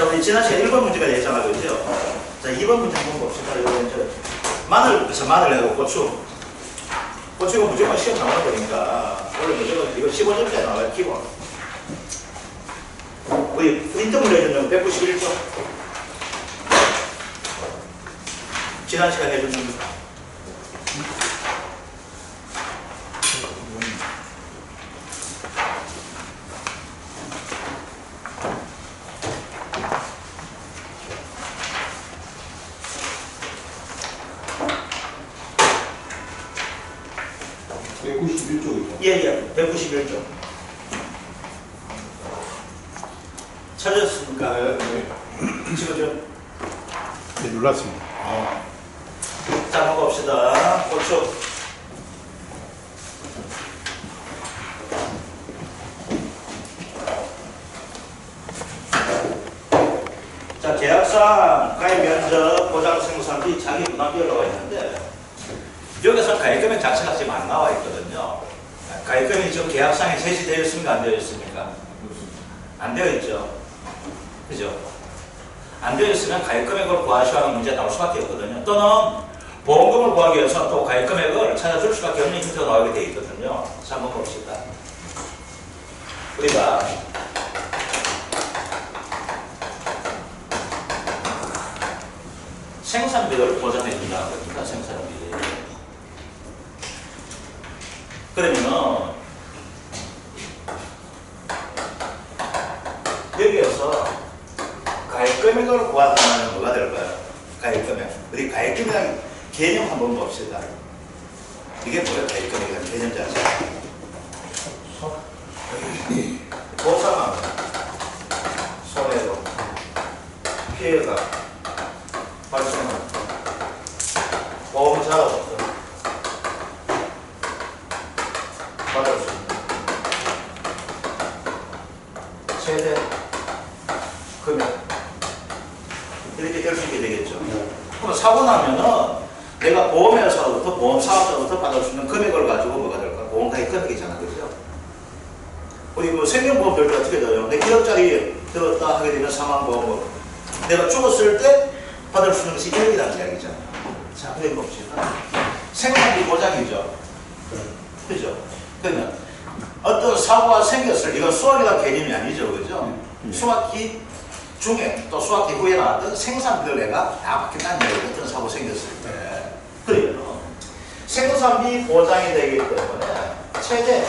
우리 지난 시간에 1번 문제가 예상하고 있죠. 자, 2번 문제 한번 봅시다. 이거 이제 마늘하고 고추. 고추가 무조건 시험 나오는 거니까 원래 무조건 이거 15점짜리 나와요. 기본. 우리 프린트물 해주는 191점. 지난 시간에 해준 겁니다. 예, 191점. 찾으셨습니까? 네. 지금 네, 눌렀습니다. 자, 한번 봅시다. 고추. 자, 계약상 가입 면적, 보장 생산비, 자기 분담비라고 있는데 여기서 가입금액 자체가 지금 안 나와 있거든요. 가입금액이 지금 계약상에 제시되어 있습니까? 안 되어 있습니까? 안 되어 있죠. 그죠? 안 되어 있으면 가입금액을 구하시오 하는 문제가 나올 수밖에 없거든요. 또는 보험금을 구하기 위해서 또 가입금액을 찾아줄 수밖에 없는 힌트가 나오게 되어 있거든요. 자, 한번 봅시다. 우리가 생산비를 보장해 준다는 겁니다. 생산비. 그러면은 여기에서 가입금액을 구하면 뭐가 될까요? 가입금액. 우리 가입금액이라는 개념 한번 봅시다. 이게 뭐예요? 가입금액이라는 개념 자체. 보상하면 손해로 피해가 발생하는 보험자로부터 받을 수 있는 최대 금액 이렇게 될 수 있게 되겠죠. 그럼 사고 나면은 내가 보험회사로부터 보험사업자로부터 받을 수 있는 금액을 가지고 뭐가 될까? 보험가입 금액이잖아, 그죠? 우리 뭐 생명보험 들 때 어떻게 돼요? 내 1억짜리 들었다 하게 되면 사망보험으로 내가 죽었을 때 받을 수 있는 것이 1억이라는 이야기잖아요. 자, 그래 봅시다. 생산비 보장이죠. 그죠? 그러면 어떤 사고가 생겼을 때 이건 수학이라는 개념이 아니죠, 그죠? 수학기 중에 또 수학기 후에 나왔던 생산비를 내가 다 받겠다는 얘기예요. 어떤 사고 생겼을 때. 그래요. 생산비 보장이 되기 때문에 최대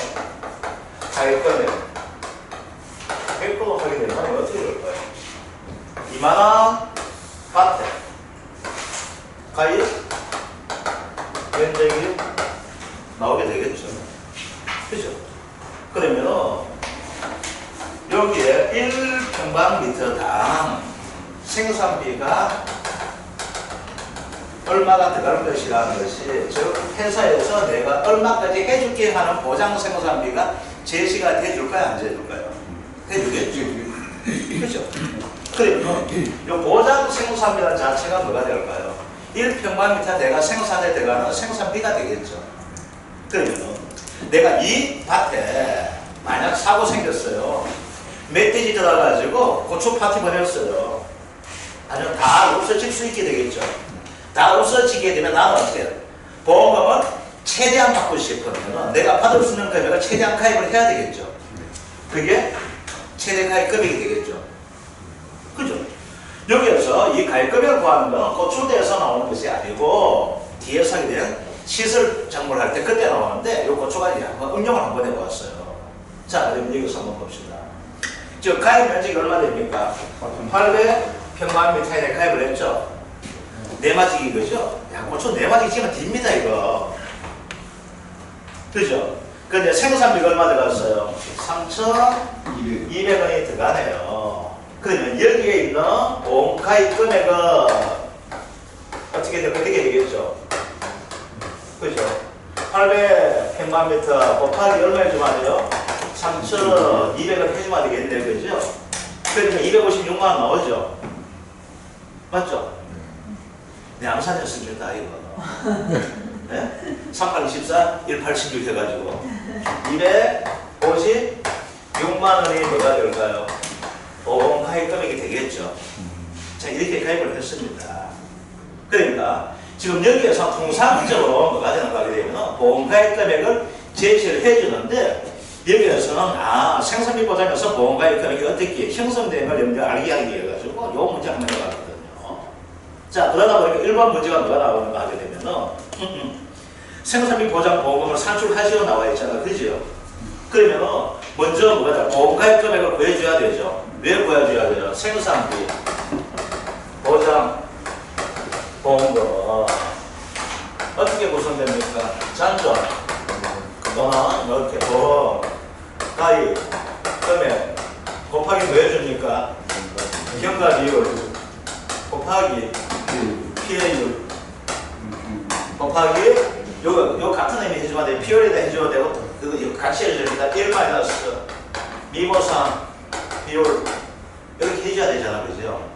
가입금액 100% 하게 되면 어떻게 될까요? 2만원 밭에 가입 면적이 나오게 되겠죠. 그죠? 그러면 여기에 1평방미터당 생산비가 얼마가 들어갈 것이라는 것이 즉 회사에서 내가 얼마까지 해줄게 하는 보장 생산비가 제시가 돼줄까요? 안 돼줄까요? 해주겠죠. 그렇죠? 그러면 이 보장 생산비라는 자체가 뭐가 될까요? 1평방미터 내가 생산에 들어가는 생산비가 되겠죠. 그러면 내가 이 밭에 만약 사고 생겼어요. 멧돼지 들어가가지고 고추 파티 버렸어요. 아니면 다 없어질 수 있게 되겠죠. 다 없어지게 되면 나는 어떻게 해요? 보험금은 최대한 받고 싶으면 내가 받을 수 있는 금액을 최대한 가입을 해야 되겠죠. 그게 최대 가입 금액이 되겠죠. 그죠? 여기에서 이 가입 금액을 구하는 건 고추대에서 나오는 것이 아니고 뒤에서 하게 된 시설 작물을 할 때 그때 나오는데 이 고추가 이제 한번 응용을 한번 해보았어요. 자, 그럼 여기서 한번 봅시다. 즉 가입 면적이 얼마 됩니까? 800평방미터에 가입을 했죠. 네마지기 그죠? 야, 고추 네마지기 치면 딥니다 이거. 그죠? 근데 생산비가 얼마 들어갔어요? 3,200원이 들어가네요. 그러면 여기에 있는 보험 가입 금액은 어떻게 되겠죠? 그죠? 800평방미터 곱하기 얼마 해주면 돼요? 3,200원 해주면 되겠네, 그죠? 그러니까 256만 원 나오죠? 맞죠? 네, 암산했습니다, 이거. 네? 3824, 1816 해가지고 256만 원이 뭐가 될까요? 보험가입 금액이 되겠죠. 자, 이렇게 가입을 했습니다. 그러니까 지금 여기에서 통상적으로 뭐가 되는가 하게 되면 보험가입 금액을 제시를 해주는데 여기에서는 생산비 보장에서 보험가입 금액이 어떻게 형성되는 걸 여러분들 알게 하기 위해 가지고 요 문제 한번 해봤거든요. 자, 그러다 보니까 1번 문제가 뭐가 나오는가 하게 되면은 생산비 보장 보험금을 산출하시오 나와 있잖아. 그죠? 그러면은 먼저 뭐가 돼? 보험가입 금액을 구해줘야 되죠. 왜 구해줘야 돼요? 생산비 보장 보험금 어떻게 구성됩니까? 잔존 또는 이렇게 보험가입 금액 곱하기 뭐 해줍니까? 경과 비율 곱하기 피해율 곱하기 요 같은 의미 해주면 돼. 피해율에다 해줘야 되고 그거 같이 해줍니다. 1 마이너스 미보상 비율 이렇게 해줘야 되잖아. 그죠?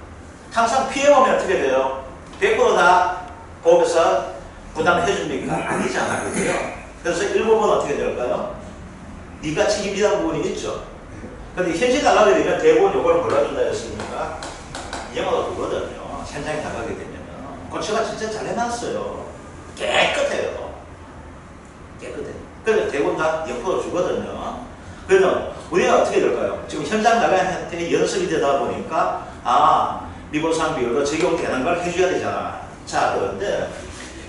항상 피해 오면 어떻게 돼요? 100% 다 보험에서 부담해 줍니까? 아니잖아. 그죠? 그래서 일부분 어떻게 될까요? 네가 책임지는 부분이 있죠. 근데 현실 나가게 되면 대부분 요걸 몰라준다 했습니까? 이형아가 그거거든요. 현장에 나가게 되면 고치가 진짜 잘 해놨어요. 깨끗해요. 깨끗해. 그래서 대부분 다 옆으로 주거든요. 그러면 우리가 어떻게 될까요? 지금 현장 나갈 때 연습이 되다 보니까 미보상 비율도 적용되는 걸 해줘야 되잖아. 자, 그런데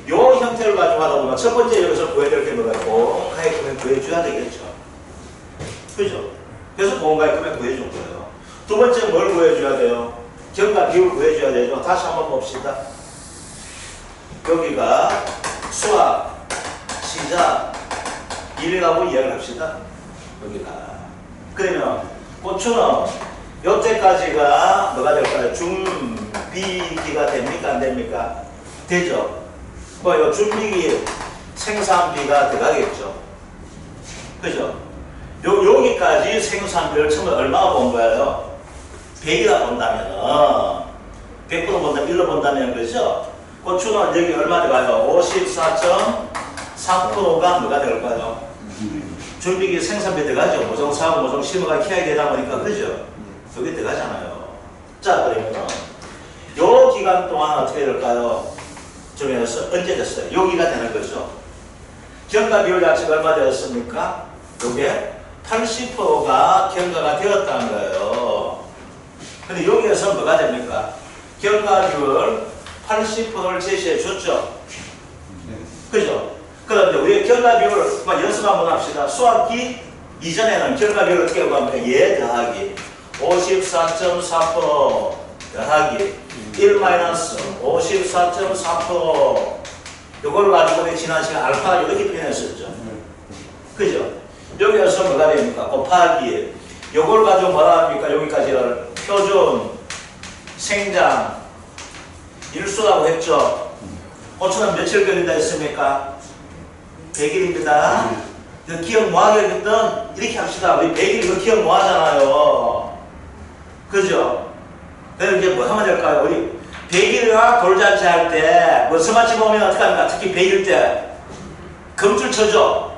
요 형태를 가지고 하다 보면 첫 번째 여기서 구해야 될 게 뭐가 있고 가입 금액 구해줘야 되겠죠. 그죠? 그래서 보험가입 금액 구해준 거예요. 두 번째 뭘 구해줘야 돼요? 경과 비율 구해줘야 되죠. 다시 한번 봅시다. 여기가 수학, 시작, 1이라고 이야기를 합시다. 여기가. 그러면 고추는 여태까지가 뭐가 될까요? 준비기가 됩니까? 안 됩니까? 되죠. 요 준비기 생산비가 들어가겠죠. 그죠? 여기까지 생산비를 처음에 얼마나 본 거예요? 100이라 본다면은 100% 본다면 1로 본다면 그죠? 고추는 여기 얼마 들어가요? 54.3%가 뭐가 될까요? 준비기 생산비 들어가죠. 모종사하고 모종심어가 키워야 되다 보니까 그죠? 여기 들어가잖아요. 자, 그러면 요 기간 동안 어떻게 될까요? 중에서 언제 됐어요? 여기가 되는 거죠. 경과 비율 자체가 얼마 되었습니까? 요게 80%가 경과가 되었다는 거예요. 근데 여기에서 뭐가 됩니까? 경과 비율 80%를 제시해 줬죠. 그죠? 그런데 우리 경과 비율 연습 한번 합시다. 수학기 이전에는 경과 비율 어떻게 구합니까? 예 더하기 54.4% 더하기 1 마이너스 54.4% 이걸 가지고 우리 지난 시간 알파 이렇게 표현했었죠. 그죠? 여기에서 뭐가 됩니까? 곱하기 이걸 가지고 뭐라 합니까? 여기까지를 표준 생장 일수라고 했죠. 고추는 며칠 걸린다 했습니까? 100일입니다. 기억 모하겠던 이렇게 합시다. 우리 100일 이거 기억 모하잖아요. 그죠? 그래서 이제 뭐 하면 될까요? 우리 100일이나 돌잔치 할 때 뭐 스마치 보면 어떻게 합니까? 특히 100일 때 금줄 쳐줘.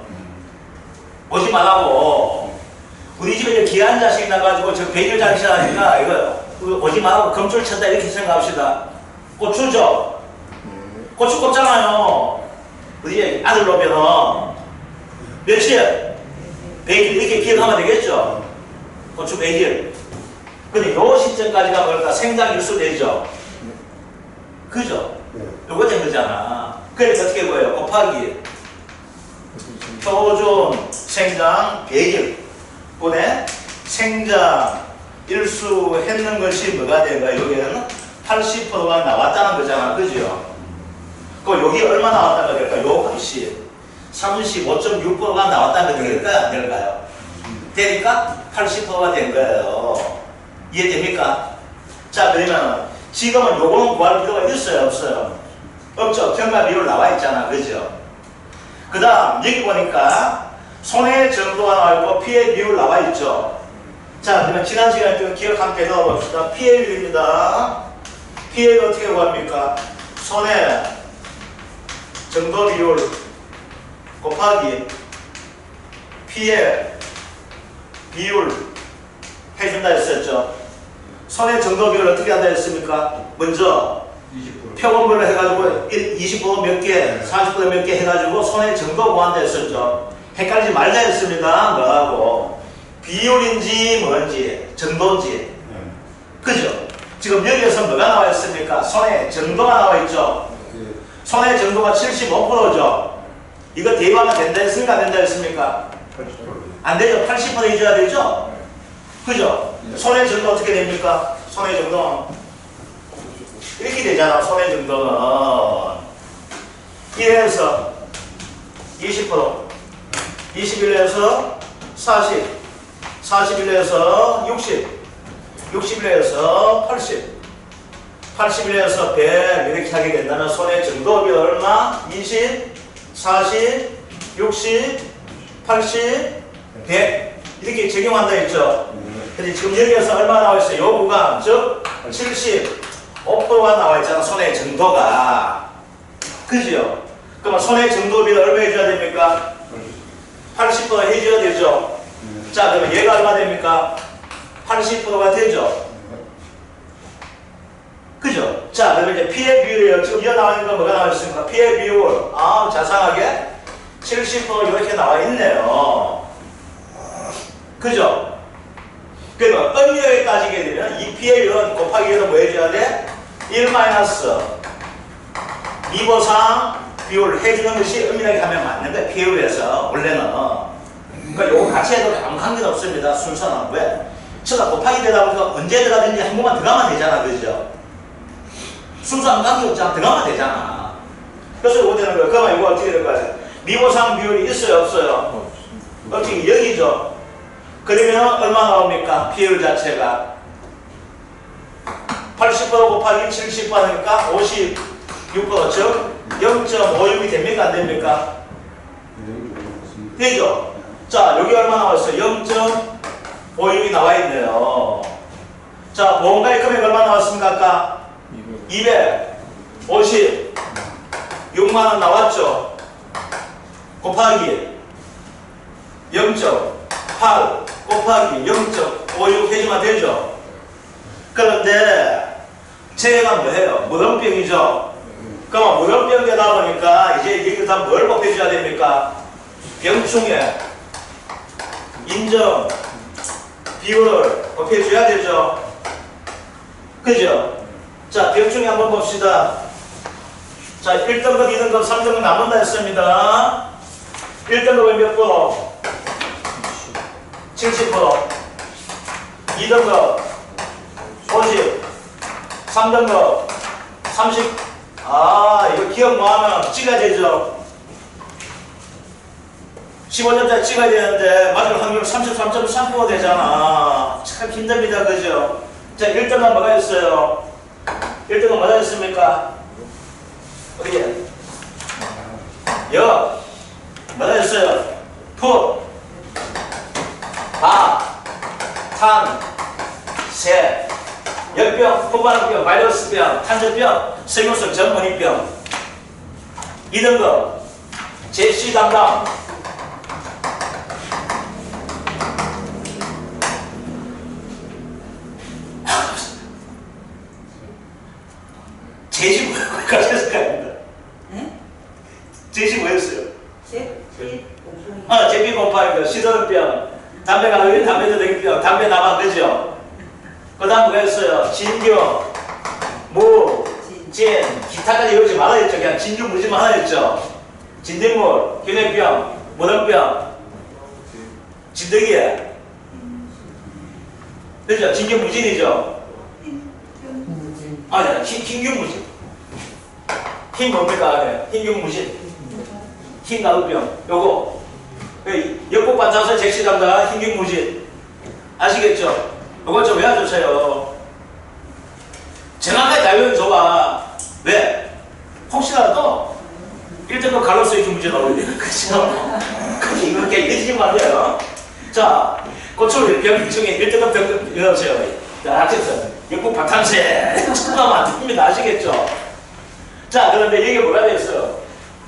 오지 말라고. 우리 집에 이제 귀한 자식 나가지고 저 100일 잔치 하니까 이거 오지 말라고 금줄 쳤다 이렇게 생각합시다. 고추죠? 고추 꼽잖아요. 우리 아들 놓으면 며칠? 100일 이렇게 기억하면 되겠죠? 고추 100일. 근데 요 시점까지가 뭘까? 생장일수 되죠? 그죠? 요거 된 거잖아. 그래서 어떻게 보여요? 곱하기 표준 생장 100일 분의 생장 일수 했는 것이 뭐가 된가? 여기에는 80%가 나왔다는 거잖아. 그죠? 그럼 여기 얼마 나왔다는 거 될까? 요 값이 35.6%가 나왔다는 거 될까요? 안 될까요? 되니까 80%가 된 거예요. 이해됩니까? 자, 그러면 지금은 요거는 구할 필요가 있어요? 없어요? 없죠. 경과 비율 나와 있잖아. 그죠? 그 다음 여기 보니까 손해 정도가 나와 있고 피해 비율 나와 있죠. 자, 그러면 지난 시간에 좀 기억 함께 넣어봅시다. 피해율입니다. 피해를 어떻게 구합니까? 손해 정도 비율 곱하기 피해 비율 해준다 했었죠. 손해 정도 비율을 어떻게 한다 했습니까? 먼저 20%. 표본별로 해가지고 20% 몇 개, 40% 몇 개 해가지고 손해 정도 구한다 했었죠. 헷갈리지 말자 했습니다. 뭐하고 비율인지 뭔지 정도인지. 그죠? 지금 여기에서 뭐가 나와 있습니까? 손해 정도가 나와 있죠. 손해 정도가 75%죠. 이거 대입하면 된다 했습니까? 안 된다 했습니까? 80%. 안 되죠. 80% 해줘야 되죠. 그죠? 손해 정도 어떻게 됩니까? 손해 정도는 이렇게 되잖아. 손해 정도는 1에서 20%, 21에서 40, 41에서 60, 61에서 80, 81에서 100 이렇게 하게 된다면 손해 정도비 얼마? 20, 40, 60, 80, 100 이렇게 적용한다 했죠. 근데 지금 여기에서 얼마 나와 있어요? 요 구간 즉 75%가 나와 있잖아. 손해 정도가. 그죠? 그러면 손해 정도비를 얼마 해줘야 됩니까? 80% 해줘야 되죠. 자, 그러면 얘가 얼마 됩니까? 80%가 되죠. 그죠? 자, 그러면 이제 피해 비율이에요. 지금 여기 나와 있는 건 뭐가 나와 있습니까? 피해 비율. 아, 자상하게 70% 이렇게 나와 있네요. 그죠? 그러면 엄밀하게 따지게 되면 이 피해 비율은 곱하기 1은 뭐 해줘야 돼? 1 마이너스 2보상 비율 해주는 것이 엄밀하게 하면 맞는 거야. 피해 비율에서 원래는. 그러니까 요거 같이 해도 아무 관계는 없습니다. 순서는. 왜? 제가 곱하기 되다 보니까 언제 들어가든지 한 번만 들어가면 되잖아. 그죠? 순서는 관계 없잖아. 들어가면 되잖아. 그래서 이거 되는 거야. 그러면 이거 어떻게 될 거야? 미보상 비율이 있어요? 없어요? 어떻게 여기죠? 그러면 얼마 나옵니까? 피해율 자체가 80% 곱하기 70% 하니까 56% 즉 0.56이 됩니까? 안 됩니까? 되죠? 자, 여기 얼마 나왔어요? 0.56이 나와 있네요. 자, 보험가입 금액 얼마 나왔습니까? 아까? 256만원 나왔죠? 곱하기 0.8 곱하기 0.56 해주면 되죠? 그런데 제가 뭐예요? 무덤병이죠? 그럼 무덤병 되다 보니까 이제 이걸 다 뭘 곱해줘야 됩니까? 병충해 인정 비율을 곱해줘야 되죠? 그죠? 자, 병충해 한번 봅시다. 자, 1등급, 2등급, 3등급 남는다 했습니다. 1등급은 몇 프로? 70%. 2등급 50. 3등급 30. 아, 이거 기억 뭐하면 찍어야 되죠? 15점짜리 찍어야 되는데 맞을 확률 33.3% 되잖아. 참 힘듭니다. 그죠? 자, 1등은 뭐가 있어요? 1등은 뭐가 있습니까? 어디에? 여 뭐가 있어요? 풋 바, 탄, 세, 열병, 포반병, 바이러스병, 탄저병, 생효성 전문의병. 2등급 제시 담당 제시 뭐였을까? 생각합니다. 제시 뭐였어요? 제피 곰팡이병, 시드름병, 담배가 흘린 담배 대기병, 담배 나방 그죠? 그 다음 뭐가 있어요? 진균, 무, 진, 기타까지 이러지 말아야 했죠. 그냥 진균 무지만 하나 했죠. 진딧물, 균핵병, 무덤병, 진드기에. 그죠? 진균 무진이죠? 아니야, 흰균 무진. 흰 뭡니까? 흰균 무진. 흰 가루병. 요거. 역복 반사서 잭시 담당 흰균 무진. 아시겠죠? 요거 좀 외워주세요. 정확하게 알려면 줘봐. 왜? 혹시라도 1등급 갈로스의 문제 나오거든요. 그죠? 이렇게 이러시면 안 돼요. 자, 고출 병 중에 1등급 병 외워주세요. 자, 아시겠어요? 역복 바탕세. 참가면 안 됩니다. 아시겠죠? 자, 그런데 여기 뭐가 되어있어요?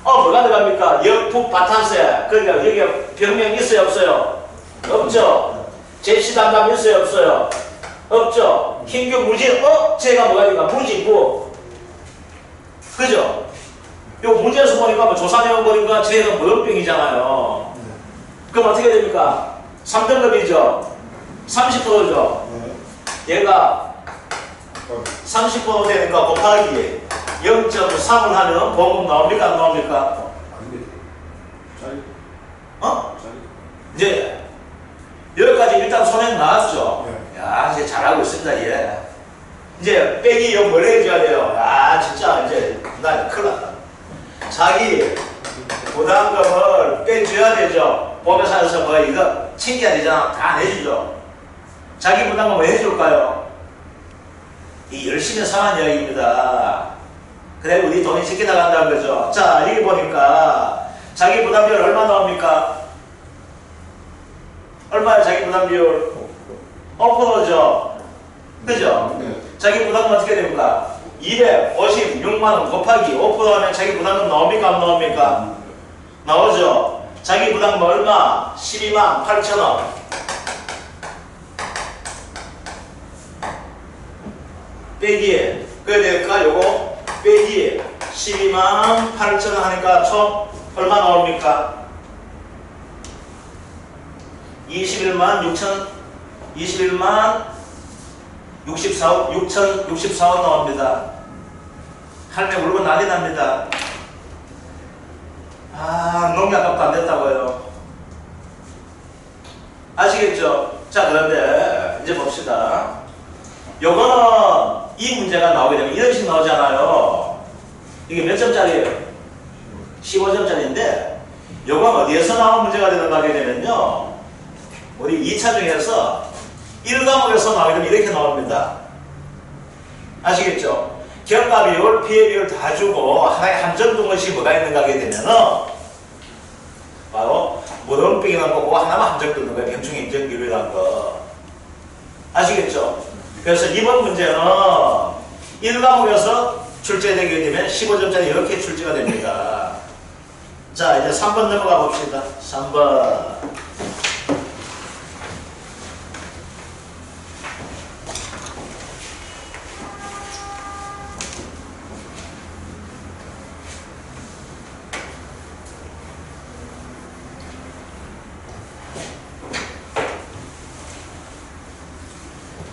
뭐가 들어갑니까? 역북 바탕세. 그러니까 여기 병명 있어요? 없어요? 없죠? 제시 담당 있어요? 없어요? 없죠. 힘겨 무지, 제가 뭐가 되니까 무지, 무. 그죠? 요 문제에서 보니까 뭐 조사내용 보니까 쟤가 무덤병이잖아요. 그럼 어떻게 됩니까? 3등급이죠. 30%죠. 얘가 30% 되니까 곱하기 0.3을 하면 보험 나옵니까? 안 나옵니까? 이제 여기까지 일단 손에 나왔죠. 야, 이제 잘하고 있습니다, 얘. 이제 빼기 뭘 해줘야 돼요? 아, 진짜 이제 나 큰일 났다. 자기 부담금을 빼줘야 되죠. 보험회사에서 뭐 이거 챙겨야 되잖아. 다 내주죠. 자기 부담금 왜 해줄까요? 이 열심히 사는 이야기입니다. 그래, 우리 돈이 적게 나간다는 거죠. 자, 여기 보니까 자기 부담 비율 얼마 나옵니까? 얼마예요, 자기 부담 비율? 5%죠. 그죠? 자기 부담금 어떻게 됩니까? 256만원 곱하기 5% 하면 자기 부담금 나옵니까? 안 나옵니까? 나오죠. 자기 부담금 얼마? 12만 8천원. 빼기, 그래야 될까? 요거 빼기 12만 8천원 하니까 총 얼마 나옵니까? 21만 6,064원 나옵니다. 할매 물건 난리 납니다. 아, 너무 아깝다. 안 됐다고요. 아시겠죠? 자, 그런데 이제 봅시다. 요거는 이 문제가 나오게 되면 이런 식으로 나오잖아요. 이게 몇 점짜리예요? 15점짜리인데 요건 어디에서 나온 문제가 되게 되면요, 우리 2차 중에서 1과목에서 나오게 되면 이렇게 나옵니다. 아시겠죠? 경과 비율, 피해 비율 다 주고 하나의 한정 것이 뭐가 있는가 하게 되면은 바로 무덤병이라는 거고 하나만 한정 뚫는 거예요. 병충해 인정 비율이라는 거. 아시겠죠? 그래서 이번 문제는 1과목에서 출제되게 되면 15점짜리 이렇게 출제가 됩니다. 자, 이제 3번 넘어가 봅시다. 3번.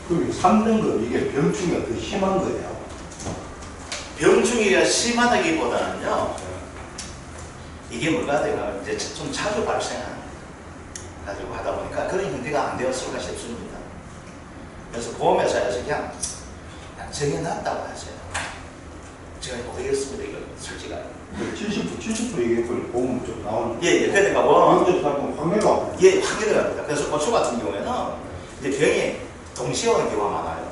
그럼 3등급 이게 병충해가 더 심한 거예요? 병충해가 심하다기보다는요, 이게 뭐가 돼가 이제 좀 자주 발생하는 가지고 하다 보니까 그런 형태가 안 되었을까 싶습니다. 그래서 보험회사에서 그냥 정해놨다고 하세요. 제가 모르겠습니다, 이거 솔직히. 70% 얘기했거든요. 보험 좀 나오는. 예, 그러니까 뭐. 이것도 살면 확률가. 예, 확률이 갑니다. 그래서 고추 같은 경우에는 이제 병이 동시에 오는 경우가 많아요.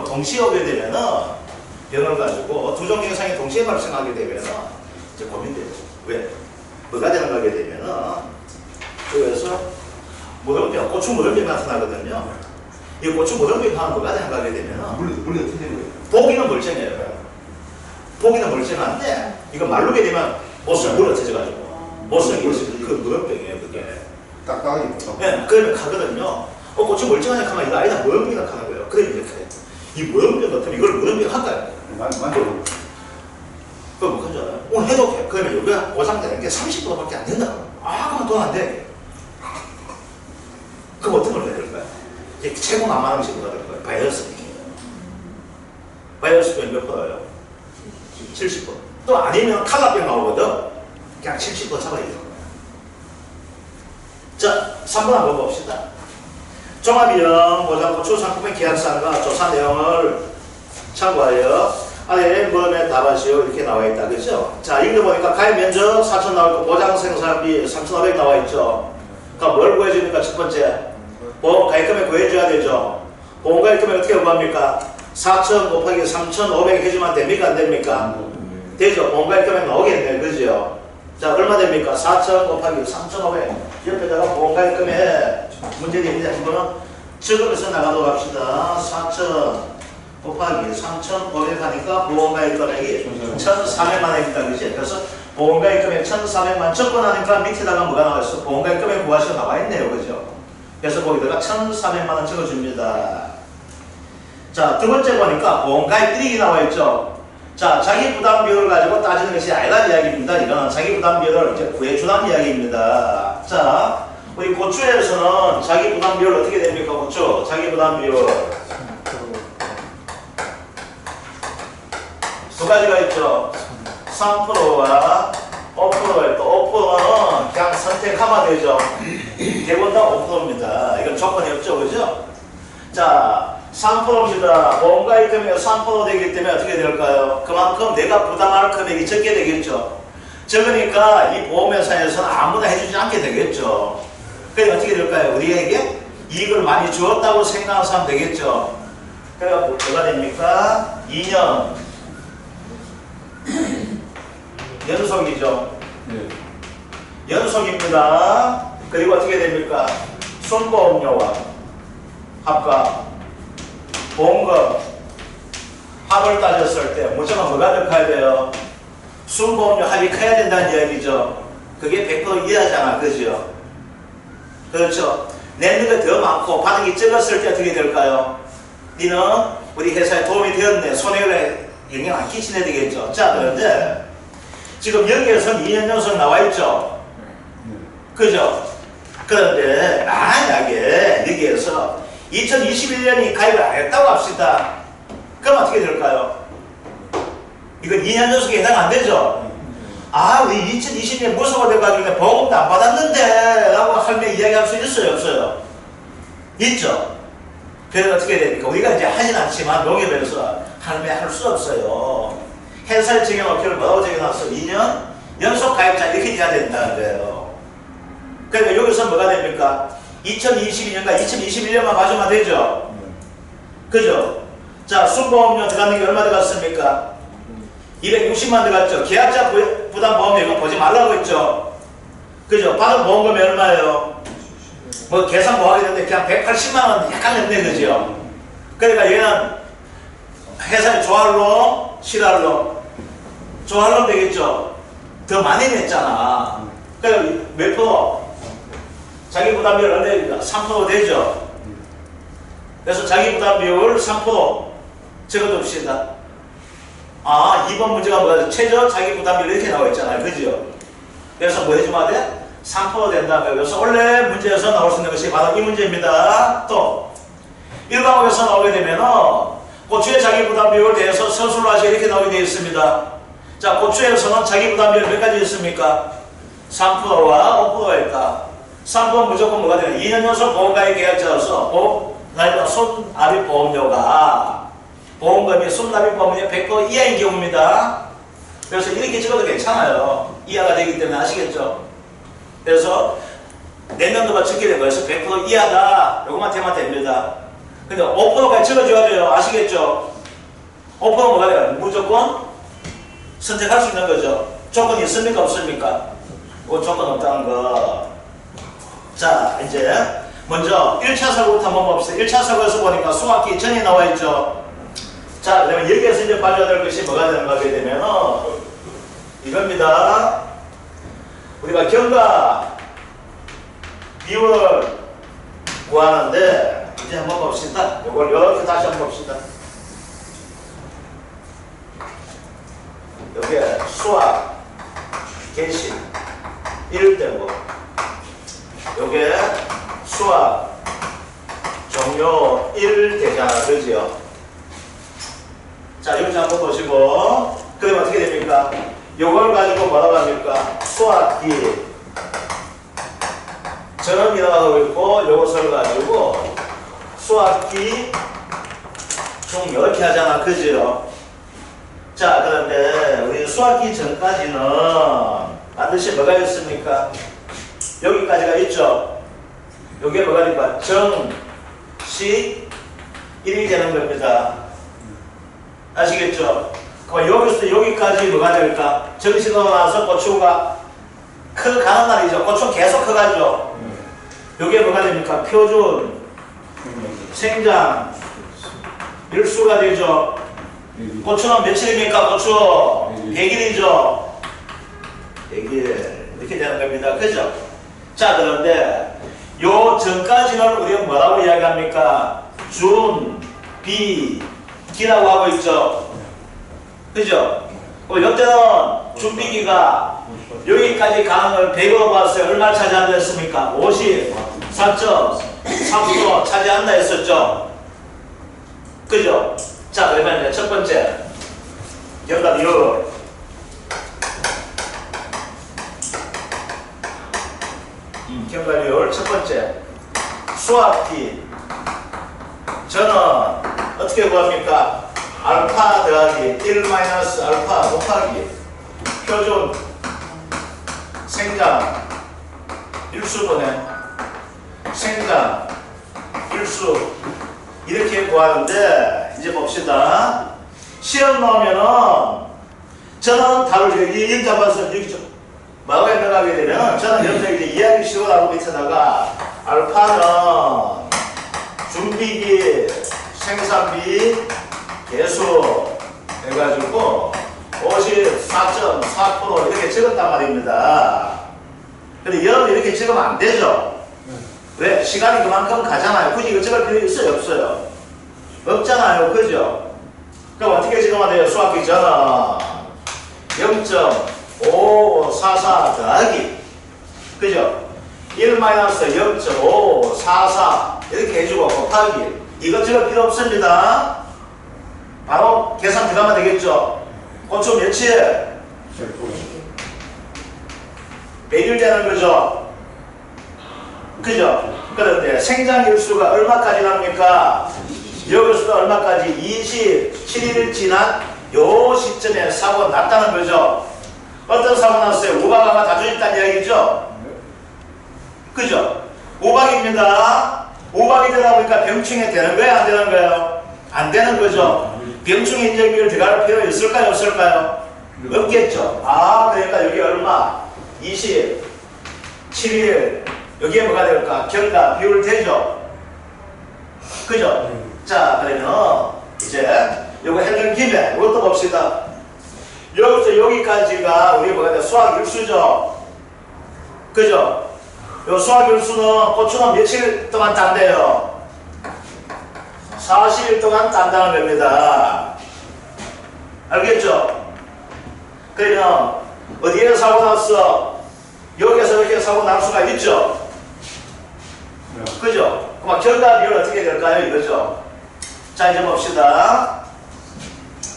동시에 오게 되면은 병을 가지고 두 종류 이상이 동시에 발생하게 되면은 이제 고민되죠. 왜? 뭐가 되는 거게 되면은 그래서 무덤병, 고추 무덤병 나타나거든요. 이 고추 무덤병 하는 뭐가 되는 거게 되면은 물리 어떻게 되는 거예요? 보기는 멀쩡해요. 보기는 멀쩡한데 이거 말르게 되면 모습이 물어져가지고 모습이 그 무덤병이에요, 그게. 딱딱하게 못하고. 네, 그러면 가거든요. 고추 멀쩡하냐 하면 이거 아니다, 무덤병이다 하는 거예요. 그러면 이렇게 이 무덤병 같으면 이걸 무덤병 할까요? 만져보고. 그거 뭐 하지 않아요? 오늘 해독해. 그러면 여기가 보상되는 게 30%밖에 안 된다. 아, 그럼 돈 안 돼. 그럼 어떤 걸 해야 될까요? 이제 최고 만만한 식으로 될 거예요. 바이러스. 바이러스병이 몇 %예요? 70%. 또 아니면 칼라병 나오거든. 그냥 70% 잡아야 되는 거예요. 자, 3번 한번 봅시다. 종합이형 보장고추 상품의 계약사항과 조사 내용을 참고하여 아래 물음에 답하시오 이렇게 나와 있다. 그죠? 자, 읽어보니까 가입 면적 4,000 나올 거 보장 생산비 3,500 나와 있죠. 그러니까 뭘 구해줍니까? 첫 번째, 보험 가입금액 구해줘야 되죠. 보험 가입금액 어떻게 구합니까? 4,000 곱하기 3,500 해주면 됩니까? 안 됩니까? 되죠. 보험 가입금액 나오겠네. 그죠? 자, 얼마 됩니까? 4,000 곱하기 3,500 옆에다가 보험 가입금액 문제됩니다. 이거는 적으면서 나가도록 합시다. 4,000 곱하기 3,500 하니까 보험가입 금액이 1,400만 원입니다. 그치? 그래서 보험가입 금액 1,400만 적고 나니까 밑에다가 뭐가 나와 있어? 보험가입 금액 구하시고 나와 있네요. 그죠? 그래서 거기다가 1,400만 원 적어줍니다. 자, 두 번째 보니까 보험가입 일익이 나와 있죠. 자, 자기 부담 비율을 가지고 따지는 것이 아니란 이야기입니다. 이거는 자기 부담 비율을 이제 구해주란 이야기입니다. 자, 우리 고추에서는 자기 부담 비율 어떻게 됩니까? 고추 자기 부담 비율 두 가지가 있죠. 3%와 5%가 또 5%는 그냥 선택하면 되죠. 대부분 다 5%입니다. 이건 조건이 없죠, 그죠? 자, 3%입니다. 보험가입 금액이 3% 되기 때문에 어떻게 될까요? 그만큼 내가 부담할 금액이 적게 되겠죠. 적으니까 이 보험회사에서는 아무나 해주지 않게 되겠죠. 그러니까 어떻게 될까요? 우리에게 이익을 많이 주었다고 생각하는 사람 되겠죠. 그러니까 뭐가 됩니까? 2년 연속이죠. 연속입니다. 그리고 어떻게 됩니까? 순보험료와 합과 보험금 합을 따졌을 때 무조건 뭐가 더 커야 돼요? 순보험료 합이 커야 된다는 이야기죠. 그게 100% 이하잖아, 그죠? 그렇죠. 내는 게 더 많고 받은 게 적었을 때 어떻게 될까요? 니는 우리 회사에 도움이 되었네, 손해를 영향 안 끼치네 되겠죠. 자, 그런데 지금 여기에서는 2년 연속 나와 있죠. 그죠? 그런데 만약에 여기에서 2021년이 가입을 안 했다고 합시다. 그럼 어떻게 될까요? 이건 2년 연속에 해당 안 되죠? 아, 우리 2020년 무서워 돼가지고 보험도 안 받았는데 라고 할매 이야기할 수 있어요, 없어요? 있죠? 그래서 어떻게 됩니까? 우리가 이제 하진 않지만 농협에서 할매 할 수 없어요. 회사에 정해놓기를 뭐라고 정해놨어? 2년 연속 가입자 이렇게 해야 된다는 거예요. 그러니까 여기서 뭐가 됩니까? 2022년과 2021년만 봐주면 되죠? 그죠? 자, 순보험료 들어가는 게 얼마 들어갔습니까? 260만 들어갔죠? 계약자 부담 보험료 이거 보지 말라고 했죠? 그죠? 받은 보험금이 얼마예요? 뭐 계산 뭐 하게 되는데 그냥 180만원 약간 넘네, 그죠? 그러니까 얘는 회사에 조할로, 실할로? 조할로 되겠죠? 더 많이 냈잖아. 그러니까 몇 프로? 자기 부담 비율 얼마입니까? 3% 되죠? 그래서 자기 부담 비율 3% 적어둡시다. 아, 2번 문제가 뭐야? 최저 자기 부담 비율 이렇게 나와 있잖아요. 그죠? 그래서 뭐 해주면 돼? 3% 된다고요. 그래서 원래 문제에서 나올 수 있는 것이 바로 이 문제입니다. 또 1과목에서 나오게 되면은 고추의 자기 부담 비율에 대해서 서술로 하시 이렇게 나오게 되어 있습니다. 자, 고추에서는 자기 부담 비율 몇 가지 있습니까? 3%와 5%가 있다. 3%는 무조건 뭐가 되냐? 2년 연속 보험가입 계약자로서 손납입 보험료가 보험금이 손납입 보험료 100% 이하인 경우입니다. 그래서 이렇게 찍어도 괜찮아요. 이하가 되기 때문에 아시겠죠? 그래서 내년도가 적게 된 거에서 100% 이하다. 요것만 되면 됩니다. 근데 5%까지 적어줘야 돼요. 아시겠죠? 5%는 뭐가 돼요? 무조건 선택할 수 있는 거죠. 조건이 있습니까? 없습니까? 그 조건 없다는 거. 자, 이제 먼저 1차 설부터 한번 봅시다. 1차 설에서 보니까 수학기 전에 나와 있죠. 자, 그러면 여기에서 이제 봐줘야 될 것이 뭐가 되는가 하게 되면 이겁니다. 우리가 경과 비율을 구하는데 이제 한번 봅시다. 이걸 이렇게 다시 한번 봅시다. 여기에 수학 개시 1되고 요게 수학 종료 1 되잖아, 그죠? 자, 여기 한번 보시고, 그러면 어떻게 됩니까? 요걸 가지고 뭐라고 합니까? 수학기 전원이라고 있고, 요것을 가지고 수학기 중 이렇게 하잖아, 그죠? 자, 그런데 우리 수학기 전까지는 반드시 뭐가 있습니까? 여기까지가 있죠. 요게 뭐가 됩니까? 정시 1이 되는 겁니다. 아시겠죠? 그럼 여기서 여기까지 뭐가 될까? 정시가 나서 고추가 커가는 날이죠. 고추 계속 커가죠. 요게 뭐가 됩니까? 표준 생장 일수가 되죠. 고추는 며칠입니까? 고추 100일이죠. 100일 이렇게 되는 겁니다. 그죠? 자, 그런데 요 전까지는 우리가 뭐라고 이야기합니까? 준, 비, D라고 하고 있죠. 그죠? 현재는 준비기가 여기까지 가는 걸 100으로 봤어요. 얼마 차지한다 했습니까? 54.3% 차지한다 했었죠. 그죠? 자, 그러면 이제 첫 번째. 여기다 이거. 경과율 첫 번째. 수학기. 저는 어떻게 구합니까? 알파 더하기 1 마이너스 알파 곱하기 표준 생장 일수분의 생장 일수 이렇게 구하는데 이제 봅시다. 시험 나오면은 저는 답을 여기 잡아서 여기 좀 마음에 들어가게 되면 저는 여기서 이제 이야기 시도하고 밑에다가 알파는 준비기 생산비 개수 해가지고 54.4% 이렇게 적었단 말입니다. 근데 여러분 이렇게 적으면 안 되죠? 왜? 시간이 그만큼 가잖아요. 굳이 이거 적을 필요 있어요? 없어요? 없잖아요. 그죠? 그럼 어떻게 적으면 돼요? 수학기 저는 0.544 더하기 그죠? 1 마이너스 0.544 이렇게 해주고 곱하기 이거 적을 필요 없습니다. 바로 계산 들어가면 되겠죠? 고초 며칠? 100일 되는 거죠? 그죠? 그런데 생장일수가 얼마까지 납니까? 여기서도 얼마까지? 27일 지난 요 시점에 사고 났다는 거죠? 어떤 사고 났어요? 우박아가 다져 있다는 이야기죠? 그죠? 우박입니다. 우박이 되다 보니까 병충해 되는 거예요? 안 되는 거예요? 안 되는 거죠? 병충해 인정비를 들어갈 필요 있을까요? 없을까요? 없겠죠? 아, 그러니까 여기 얼마? 27일. 여기에 뭐가 될까? 경과 비율 되죠? 그죠? 자, 그러면 이제 요거 했는 김에 이것도 봅시다. 여기서 여기까지가 우리 뭐가 돼? 수학 일수죠? 그죠? 요 수학 일수는 고추는 며칠 동안 딴대요? 40일 동안 딴다는 겁니다. 알겠죠? 그러면 어디에 사고 났어? 여기에서 이렇게 사고 날 수가 있죠? 그죠? 그럼 결과 비율 어떻게 될까요? 이거죠? 자, 이제 봅시다.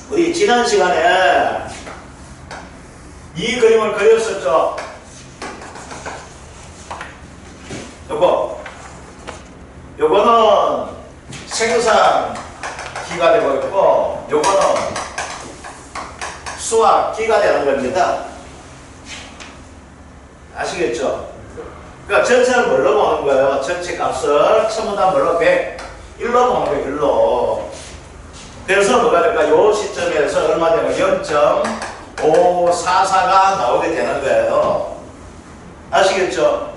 우리 지난 시간에 이 그림을 그렸었죠? 요거는 생산기가 되고 있고 요거는 수학기가 되는 겁니다. 아시겠죠? 그러니까 전체를 뭘로 보는 거예요? 전체 값을 전부 다 뭘로? 100 1로 보는 거예요. 1로. 그래서 뭐가 될까? 요 시점에서 얼마 되면 0.544가 나오게 되는 거예요. 아시겠죠?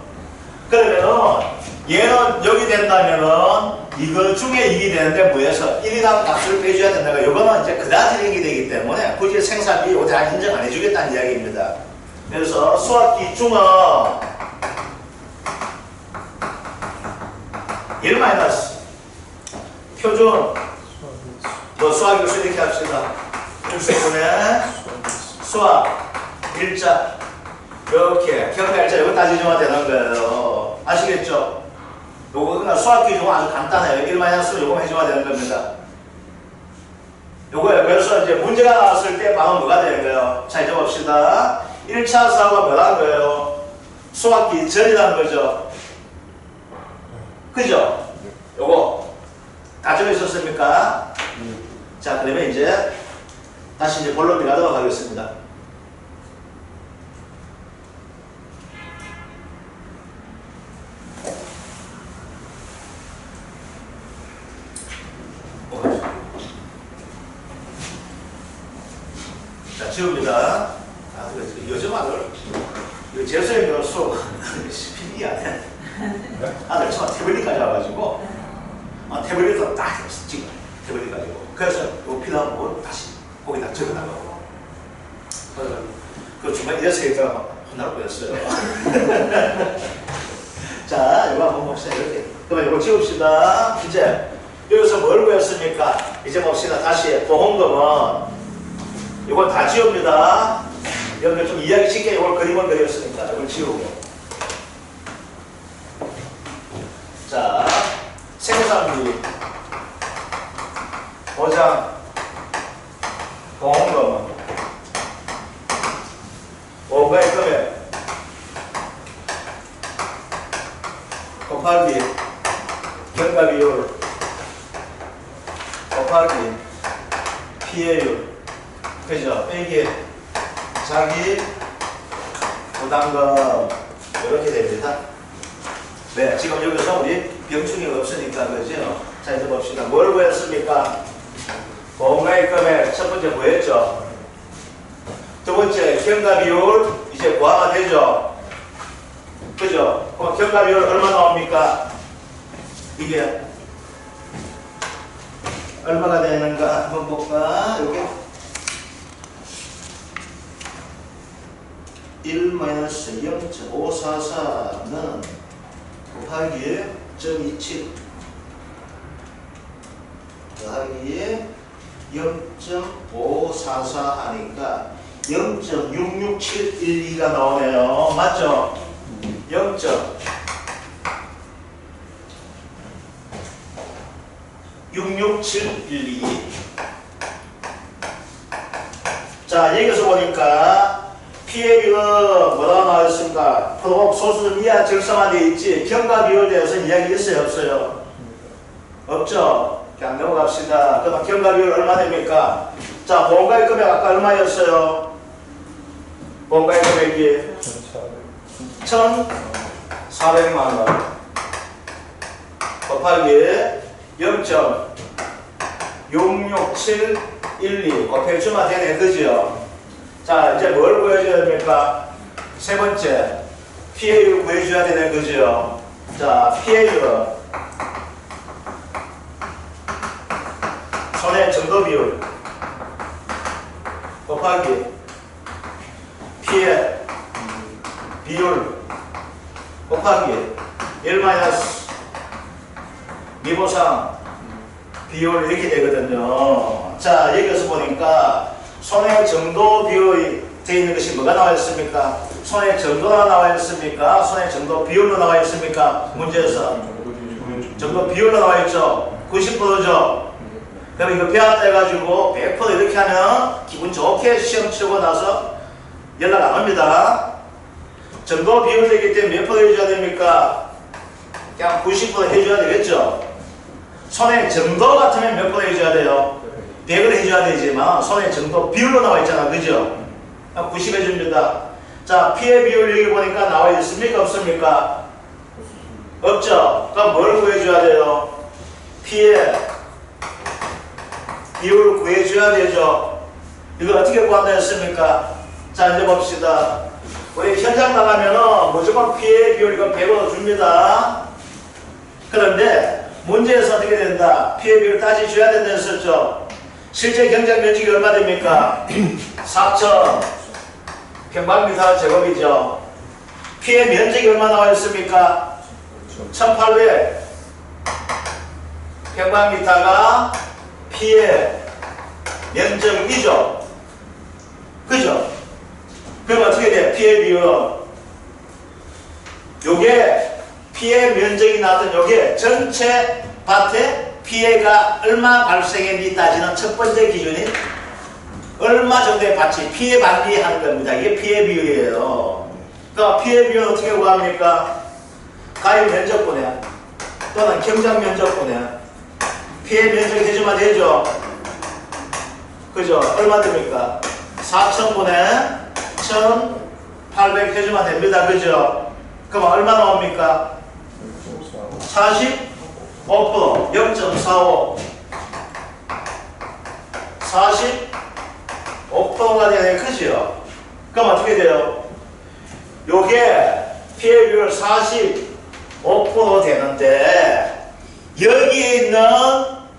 그러면은 얘는 여기 된다면은 이거 중에 2이 되는데 뭐해서 1이라는 값을 빼줘야 된다고. 이거는 이제 그다지 얘기 되기 때문에 굳이 생산비 이거 다 인정 안 해주겠다는 이야기입니다. 그래서 수학기 중은 1 마이너스 표준 뭐 수학일수 이렇게 합시다. 일수분의 수학 일자 이렇게 경과일자 이거 따지면 되는 거예요. 아시겠죠? 요거 그냥 수학기 중은 아주 간단해요. 1 마이너스 요거 해주면 되는 겁니다. 요거예요. 그래서 이제 문제가 나왔을 때 방은 뭐가 되는 거예요? 자, 이제 봅시다. 1차 사고가 뭐라는 거예요? 수학기 전이라는 거죠. 그죠? 요거 다 적어 있었습니까? 자, 그러면 이제 다시 이제 본론 들어가도록 하겠습니다. 자, 지웁니다. 아, 그래. 요즘 아들, 재수의 교수, PD야. 아들 처음 태블릿까지 와가지고, 태블릿도 딱 찍어. 태블릿 가지고. 그래서 요 필요한 부분 다시 거기다 적어나가고. 그 중간에 이래서 있다가 혼날 뻔했어요. 자, 이거 한번 봅시다. 이렇게. 그러면 이거 지웁시다. 이제 여기서 뭘 구했습니까? 되었습니까? 이제 봅시다. 다시 보험금은 이걸 다 지웁니다. 여러분 좀 이해하기 쉽게 이걸 그림을 그렸으니까 이걸 지우고. 자, 생산비, 보장, 보험금은 보험가의 금액 곱하기 경과비율 곱하기 피해율, 그죠? 빼기 자기 부담금 이렇게 됩니다. 네, 지금 여기서 우리 병충해가 없으니까 그죠? 자, 이제 봅시다. 뭘 구했습니까? 보험가액 금액 첫 번째 구했죠. 두 번째 경과비율 이제 구하가 되죠. 그죠? 그럼 경과비율 얼마 나옵니까? 이게 얼마가 되는가 한번 볼까? 이렇게 1-0.544는 곱하기 0.27 더하기 0.544 하니까 0.66712가 나오네요. 맞죠? 0.66712. 자, 여기서 보니까 피해비율 뭐라고 나와 있습니까? 프로법 소수점 이하 절상화되어 있지. 경과비율에 대해서 이야기 있어요? 없어요? 없죠? 그냥 넘어갑시다. 그럼 경과비율 얼마 됩니까? 자, 보험가액 금액 아까 얼마였어요? 보험가액 금액이 1,400만원 곱하기 0.66712 곱해주면 되네. 그죠? 자, 이제 뭘 구해줘야 됩니까? 세 번째, 피해율 구해줘야 되네. 그죠? 자, 피해율 손해 정도 비율 곱하기 피해 비율 곱하기 1 미보상 비율 이렇게 되거든요. 자, 여기서 보니까 손해 정도 비율이 되어 있는 것이 뭐가 나와 있습니까? 손해 정도가 나와 있습니까? 손해 정도 비율로 나와 있습니까? 문제에서 정도 비율로 나와 있죠. 90%죠. 그럼 이거 배웠다 해가지고 100% 이렇게 하면 기분 좋게 시험 치고 나서 연락 안 합니다. 정도 비율 되기 때문에 몇 프로 해줘야 됩니까? 그냥 90% 해줘야 되겠죠. 손해 정도 같으면 몇 프로 해줘야 돼요? 100을 해줘야 되지만 손해 정도 비율로 나와 있잖아. 그죠? 90 해줍니다. 자, 피해 비율 여기 보니까 나와 있습니까? 없습니까? 없죠? 그럼 뭘 구해줘야 돼요? 피해 비율 구해줘야 되죠. 이걸 어떻게 구한다 했습니까? 자, 이제 봅시다. 우리 현장 나가면은 무조건 피해 비율 이거 100으로 줍니다. 그런데 문제에서 어떻게 된다? 피해 비율 따지셔야 된다 했었죠. 실제 경작 면적이 얼마 됩니까? 4,000 평방미터 제곱이죠. 피해 면적이 얼마 나와 있습니까? 1,800 평방미터가 피해 면적이죠. 그죠? 그럼 어떻게 돼? 피해 비율은 요게 피해 면적이 나왔던 요게 전체 밭에 피해가 얼마 발생했는지 따지는 첫 번째 기준이 얼마 정도의 밭이 피해 관리하는 겁니다. 이게 피해 비율이에요. 그러니까 피해 비율은 어떻게 구합니까? 가입 면적분에 또는 경작 면적분에 피해 면적이 해주면 되죠. 그죠? 얼마 됩니까? 4,000분의 1,800 해주면 됩니다. 그죠? 그럼 얼마 나옵니까? 45% 0.45 45%가 되네. 그죠? 그럼 어떻게 돼요? 요게 피해 비율 45% 되는데 여기 있는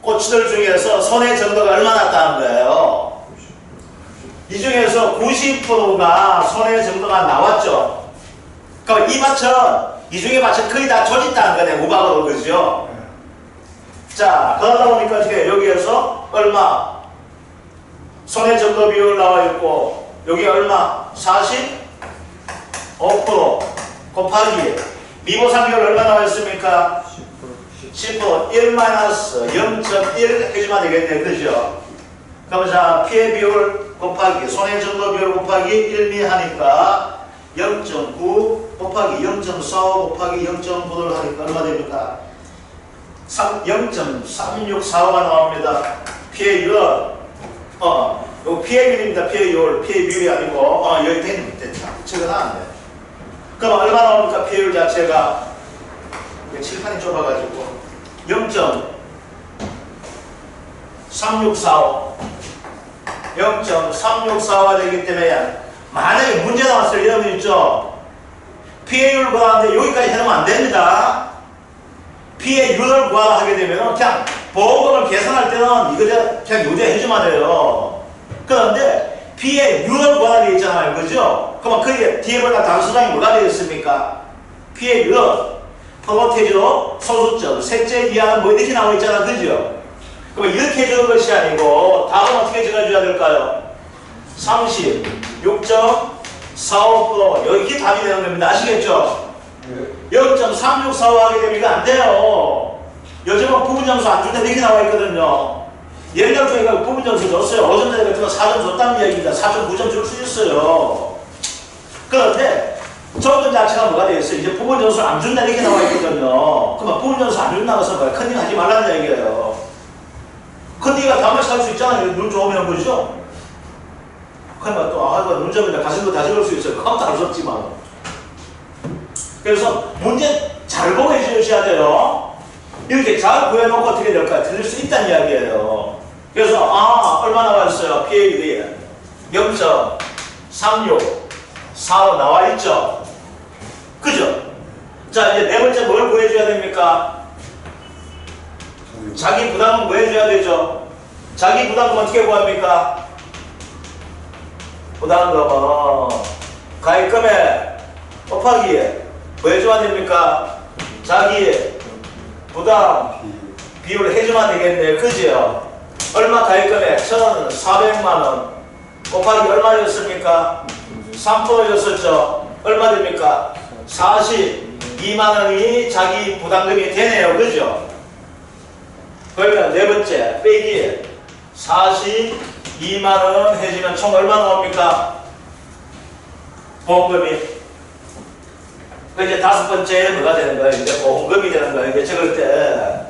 고추들 중에서 손해 정도가 얼마 났다는 거예요? 이 중에서 90%가 손해 정도가 나왔죠. 그럼 이 밭은 이 중에 밭은 거의 다 조짓다는 거네. 우박으로. 그죠? 자, 그러다 보니까 어떻게 여기에서 얼마? 손해점도 비율 나와 있고 여기 얼마? 45% 곱하기 미보상 비율 얼마 나와 있습니까? 10% 1 마이너스 0.1 해주면 되겠네. 그죠? 그럼 자 피해 비율 곱하기 손해점도 비율 곱하기 1미 하니까 0.9 곱하기 0.45 곱하기 0.9를 하니까 얼마 됩니까? 0.3645가 나옵니다. 피해율은 요 피해율입니다. 피해율이 아니고 여기 되는데 적어놨네. 그럼 얼마 나옵니까? 피해율 자체가 칠판이 좁아가지고 0.3645 0.3645가 되기 때문에 만약에 문제 나왔을 여러분 있죠? 피해율 구하는데 여기까지 해놓으면 안 됩니다. 피해율을 구하게 되면 그냥 보험금을 계산할 때는 이거 그냥 요제해주면 돼요. 그런데 피해율을 구하게 돼 있잖아요. 그죠? 그러면 그게 뒤에 보니까 단수장이 뭐가 되겠습니까? 피해율은 퍼센테이지로 소수점, 셋째 이하는 뭐 이렇게 나와 있잖아. 그죠? 그럼 이렇게 해주는 것이 아니고 답은 어떻게 적어줘야 될까요? 36.45% 여기 답이 되는 겁니다. 아시겠죠? 0.3645 하게 되면 이거 안 돼요. 요즘은 부분점수 안 줄 때 이렇게 나와 있거든요. 옛날 저희가 부분점수 줬어요. 오전에 같은 거 4점 줬다는 이야기입니다. 4.9점 줄 수 있어요. 그런데 조건 자체가 뭐가 되겠어요? 이제 부분점수 안 준다 이렇게 나와 있거든요. 그러면 부분점수 안 준다고 해서 뭐야? 컨닝 하지 말라는 얘기예요. 컨닝가 다음에 살 수 있잖아요. 눈 좋으면 그죠? 그러면 또 눈 좋으면 가슴도 다 적을 수 있어요. 그것도 알 수 없지만. 그래서 문제 잘 보고 해주셔야 돼요. 이렇게 잘 구해놓고 어떻게 될까요? 틀릴 수 있다는 이야기예요. 그래서 얼마 나와 있어요? 피해율이 0.3645 나와 있죠? 그죠? 자 이제 네 번째 뭘 구해줘야 됩니까? 자기 부담은 구해줘야 되죠? 자기 부담은 어떻게 구합니까? 부담금은 가입금액 곱하기 뭐 해주면 됩니까? 자기 부담 비율을 해주면 되겠네. 그죠? 얼마 가입금액? 1,400만원 곱하기 얼마였습니까? 3%였었죠? 얼마 됩니까? 42만원이 자기 부담금이 되네요. 그죠? 그러면 네 번째 빼기 42만원 해주면 총 얼마 나옵니까? 보험금이. 그 이제 다섯 번째 뭐가 되는 거예요? 이제 보험금이 되는 거예요. 이제 적을 때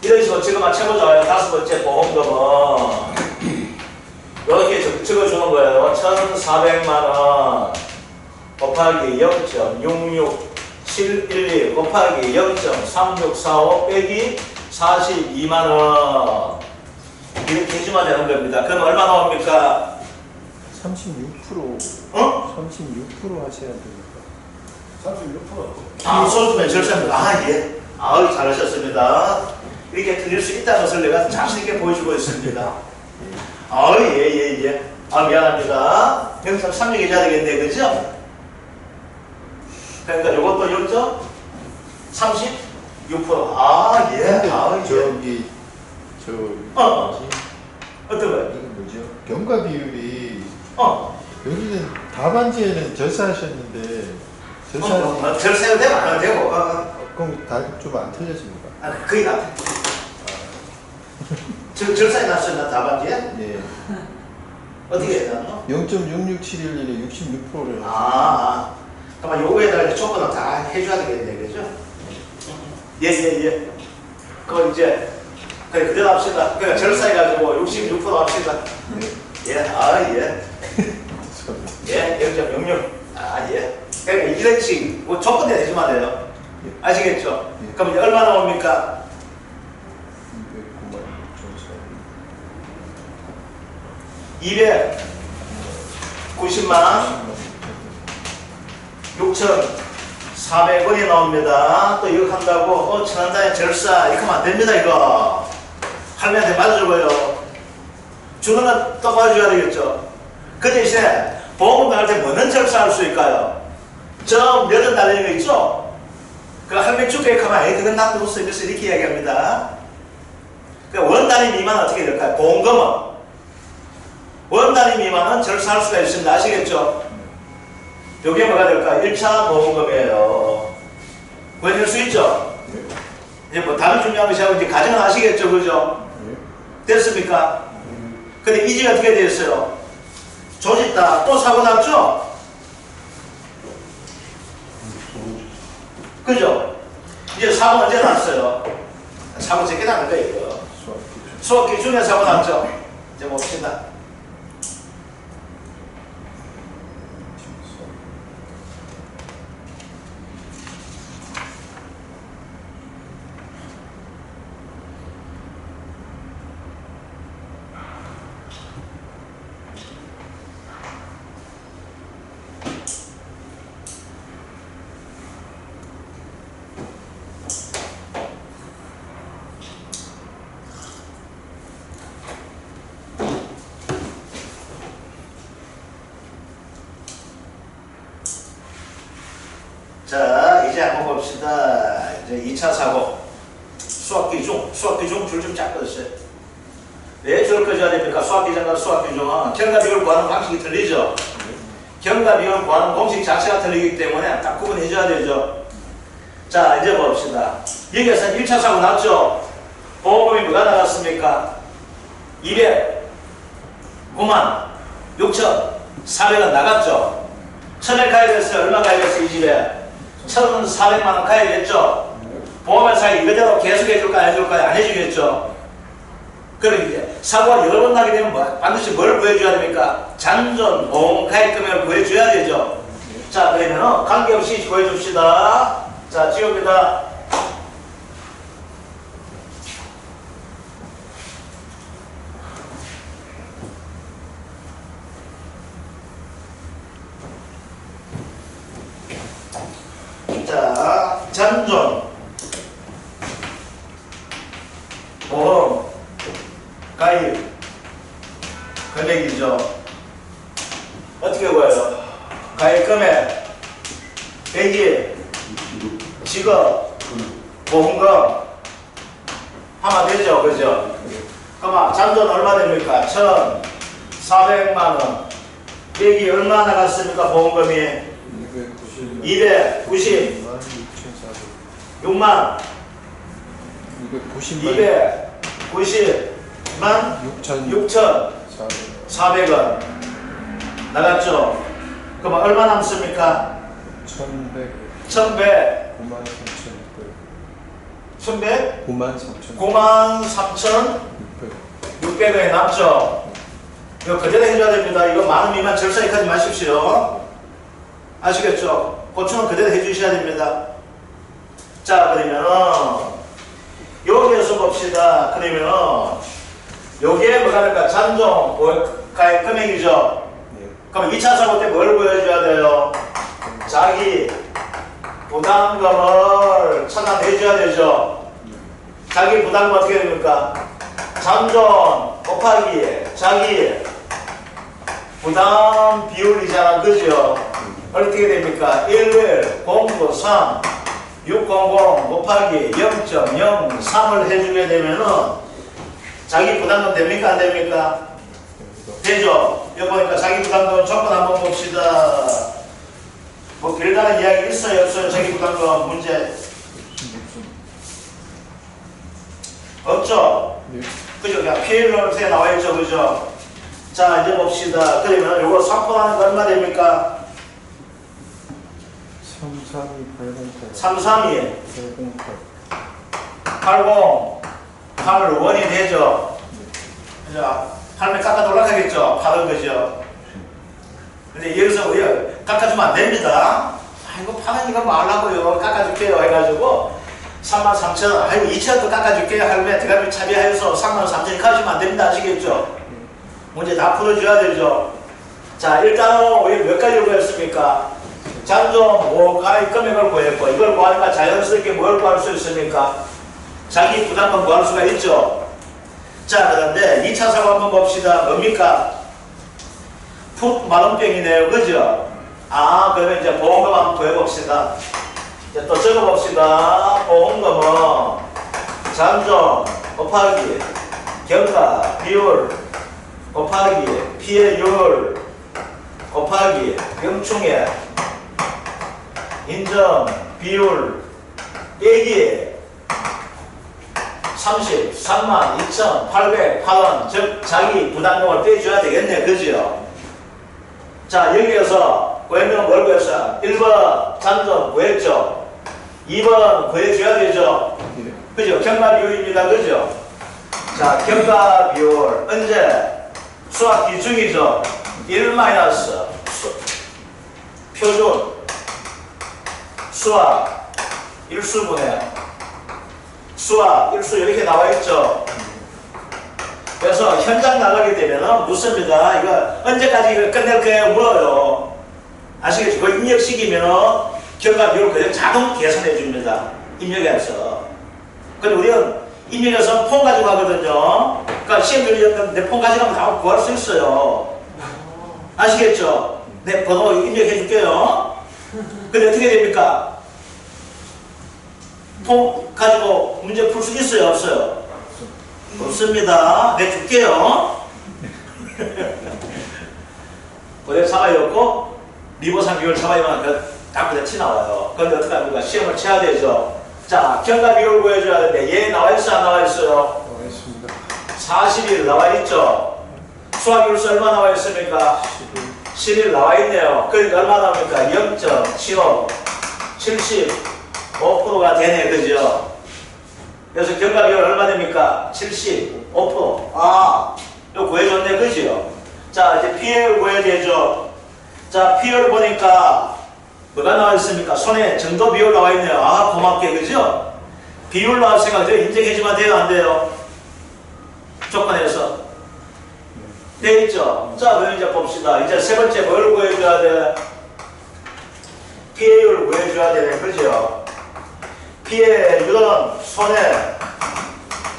이런 식으로 지금 최고좋아요. 다섯 번째 보험금은 이렇게 적어주는 거예요. 1,400만원 곱하기 0.66712 곱하기 0.3645 빼기 42만원 이렇게 해주면 되는 겁니다. 그럼 얼마 나옵니까? 36% 어? 36% 하셔야 됩니다. 36%. 소수면 절세입니다. 예. 잘하셨습니다. 이렇게 틀릴 수 있다는 것을 내가 자신있게 보여주고 있습니다. 예. 미안합니다. 여기서 36 해줘야 되겠네. 그죠? 그러니까 이것도 0.36%. 저기 어떤 거요? 이거 뭐죠? 경과 비율이 여기는 답안지에는 절사하셨는데 절세도 되고 안 해도 되고. 그럼 다 좀 안 틀렸습니까? 거의 다. 절사에 났었나 답안지에? 예. 어떻게 했나? 0.66711에 66%를 그러면 요거에다가 조건을 다 해줘야 되겠네. 그죠? 예. 그거 이제 그대로 합시다. 그러니까 절사해가지고 66% 합시다. 예. 0.66. 예. 그러니까 이런 식 조건대로 해주면 돼요. 아시겠죠? 그럼 이제 얼마 나옵니까? 290만 6,400원이 나옵니다. 또 이거 한다고 천원단위 절사 이렇게 하면 안 됩니다. 이거 할머니한테 맞아줘봐요. 주는 건 똑바로 줘야 되겠죠. 그 대신에 보험금 나갈 때 뭐는 절사할 수 있을까요? 저 몇원 달리는 거 있죠? 그 할머니 주계획하면 그건 놔두고서 이렇게 이야기합니다. 그러니까 원 단위 미만은 어떻게 될까요? 보험금은 원 단위 미만은 절차할 수가 있습니다. 아시겠죠? 이게 뭐가 될까? 1차 보험금이에요. 구해낼 수 있죠? 이제 뭐 다른 중요한 것이 하고 이제 가정은 아시겠죠? 그죠? 됐습니까? 근데 이지가 어떻게 되었어요? 조짓다. 또 사고 났죠? 그죠? 이제 사고 언제 났어요? 사고 제게 나는 거예요, 이거. 수학 기준에 사고 났죠? 이제 봅시다. 자, 이제 한번 봅시다. 이제 2차 사고. 수학기중 줄 좀 잡아주세요. 왜 줄을 꺼줘야 됩니까? 수학기준과 수학기중은 경과비율 구하는 방식이 틀리죠? 경과비율 구하는 공식 자체가 틀리기 때문에 딱 구분해줘야 되죠? 자, 이제 봅시다. 여기에서는 1차 사고 났죠? 보험금이 뭐가 나갔습니까? 209만 6,400원 나갔죠? 처음에 가입했어요. 얼마 가입했어요? 이 집에? 1,400만원 가입했죠? 보험회사가 이거대로 계속 해줄까요? 안 해줄까요? 안 해주겠죠? 그럼 이제 사고가 여러 번 나게 되면 반드시 뭘 구해줘야 됩니까? 잔존 보험 가입 금액을 구해줘야 되죠? 자, 그러면은 관계없이 구해줍시다. 자, 지웁니다. 자, 잔존 보험 가입 금액이죠. 어떻게 구해요? 가입 금액 대기 직업 보험금 하면 되죠. 그죠? 그럼 잔존 얼마 됩니까? 1,400만원 대기 얼마 나갔습니까? 보험금이 296만 290만 6,400원 나갔죠? 그럼 얼마 남습니까? 93,600원이 남죠? 이거 그대로 해줘야 됩니다. 이거 만원 미만 절사익하지 마십시오. 아시겠죠? 고충은 그대로 해주셔야 됩니다. 자, 그러면은 여기에서 봅시다. 그러면은 여기에 뭐가 될까? 잔존 가입 금액이죠. 그럼 2차 사고 때 뭘 보여줘야 돼요? 자기 부담금을 찾아내줘야 되죠. 자기 부담금 어떻게 됩니까? 잔존 곱하기 자기 부담 비율이잖아. 그죠? 어떻게 됩니까? 11,093 600 곱하기 0.03을 해주게 되면은 자기 부담금 됩니까? 안 됩니까? 되죠? 여기 보니까 자기 부담금 조건 한번 봅시다. 뭐 별다른 이야기 있어요? 없어요? 자기 부담금 문제 없죠? 그죠? 그냥 PL로에 나와있죠? 그죠? 자, 이제 봅시다. 그러면 요거 삭포하는 거 얼마 됩니까? 332 80 되죠? 그죠? 8을 깎아 올라가겠죠? 8은 그죠? 근데 여기서 왜 깎아주면 안 됩니다. 아이고, 8은 이거 뭐 하려고요? 깎아줄게요. 해가지고 33,000원, 아이고, 2,000원도 깎아줄게요. 할매 대가리 차비하여서 33,000원 가주면 안 됩니다. 아시겠죠? 문제 다 풀어줘야 되죠? 자, 일단은 우리 몇 가지를 구했습니까? 잔존 가입 금액을 구했고, 이걸 구하니까 자연스럽게 뭘 구할 수 있습니까? 자기 부담금 구할 수가 있죠. 자, 그런데 2차 사고 한번 봅시다. 뭡니까? 푹 마른병이네요. 그죠? 아, 그러면 이제 보험금 한번 구해봅시다. 이제 또 적어봅시다. 보험금은 잔존 곱하기 경과 비율 곱하기 피해율 곱하기 병충해 인정 비율 빼기 33만 2,808원 즉 자기 부담금을 빼줘야 되겠네. 그죠? 자 여기에서 구해면 뭘 구했어요? 1번 잔금 구했죠? 2번 구해줘야 되죠? 그죠? 경과 비율입니다. 그죠? 자 경과 비율 언제? 수학 기준이죠? 1 마이너스 표준 수학 일수분해 수학 일수 이렇게 나와 있죠. 그래서 현장 나가게 되면은 묻습니다. 이거 언제까지 이걸 끝낼 거예요? 물어요. 아시겠죠? 그 입력시키면은 결과 비율 그냥 자동 계산해 줍니다. 입력해서. 근데 우리는 입력해서 폰 가지고 가거든요. 그러니까 시험 들렸는데 폰 가지고 가면 다 구할 수 있어요. 아시겠죠? 네, 번호 입력해 줄게요. 근데 어떻게 됩니까? 폰 가지고 문제 풀 수 있어요? 없어요? 없습니다. 네, 줄게요. 고대 사과였고 미보상 비율 사과이면 딱 그냥 티 나와요. 그런데 어떻게 합니까? 시험을 쳐야 되죠. 자, 경과 비율 구해줘야 되는데 얘 나와 있어요? 안 나와 있어요? 나와 있습니다. 41 나와 있죠? 수학 비율수 얼마 나와 있습니까? 11 나와 있네요. 그러니까 얼마 나옵니까? 0.75 75%가 되네. 그죠? 그래서 경과 비율 얼마 됩니까? 75%. 아, 이거 구해줬네. 그죠? 자, 이제 피해율 구해야 되죠? 자, 피해율 보니까 뭐가 나와 있습니까? 손에 정도 비율 나와 있네요. 아, 고맙게. 그죠? 비율 나왔으니까 인정해주면 돼요? 안 돼요? 조건에서. 돼 있죠? 자, 그럼 이제 봅시다. 이제 세 번째 뭘 구해줘야 돼? 피해율 구해줘야 되네. 그죠? 피해율은 손해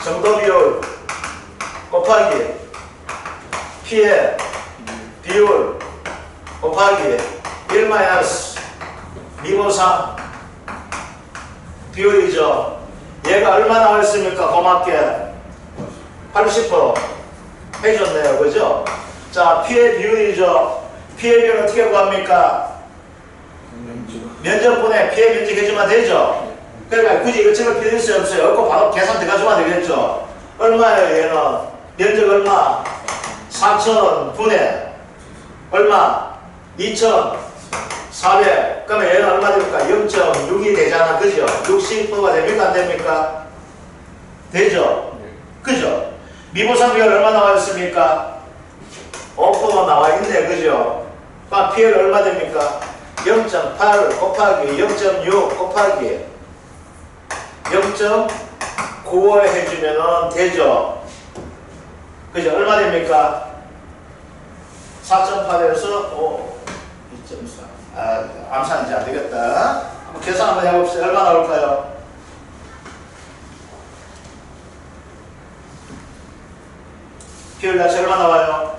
정도 비율 곱하기 피해 비율 곱하기 1 마이너스 미보상 비율이죠. 얘가 얼마 나왔습니까? 고맙게 80% 해줬네요. 그죠? 자, 피해 비율이죠. 피해 비율 어떻게 구합니까? 면적분에 피해 면적 해주면 되죠? 그러니까 굳이 이거 찍을 필요 있어요? 없어요? 없고 바로 계산 들어가주면 되겠죠? 얼마예요? 얘는 면적 얼마? 4,000분의 얼마? 2,400. 그러면 얘는 얼마 됩니까? 0.6이 되잖아. 그죠? 60%가 됩니까? 안 됩니까? 되죠? 그죠? 미보상 비율 얼마 나와 있습니까? 5% 나와 있네. 그죠? 그럼 피해율 얼마 됩니까? 0.8 곱하기 0.6 곱하기 0.95 해주면은 되죠? 그죠? 얼마 됩니까? 4.8에서 2.4. 아, 암산 이제 안 되겠다. 한번 계산 한번 해봅시다. 얼마 나올까요? 비율 다시 얼마 나와요?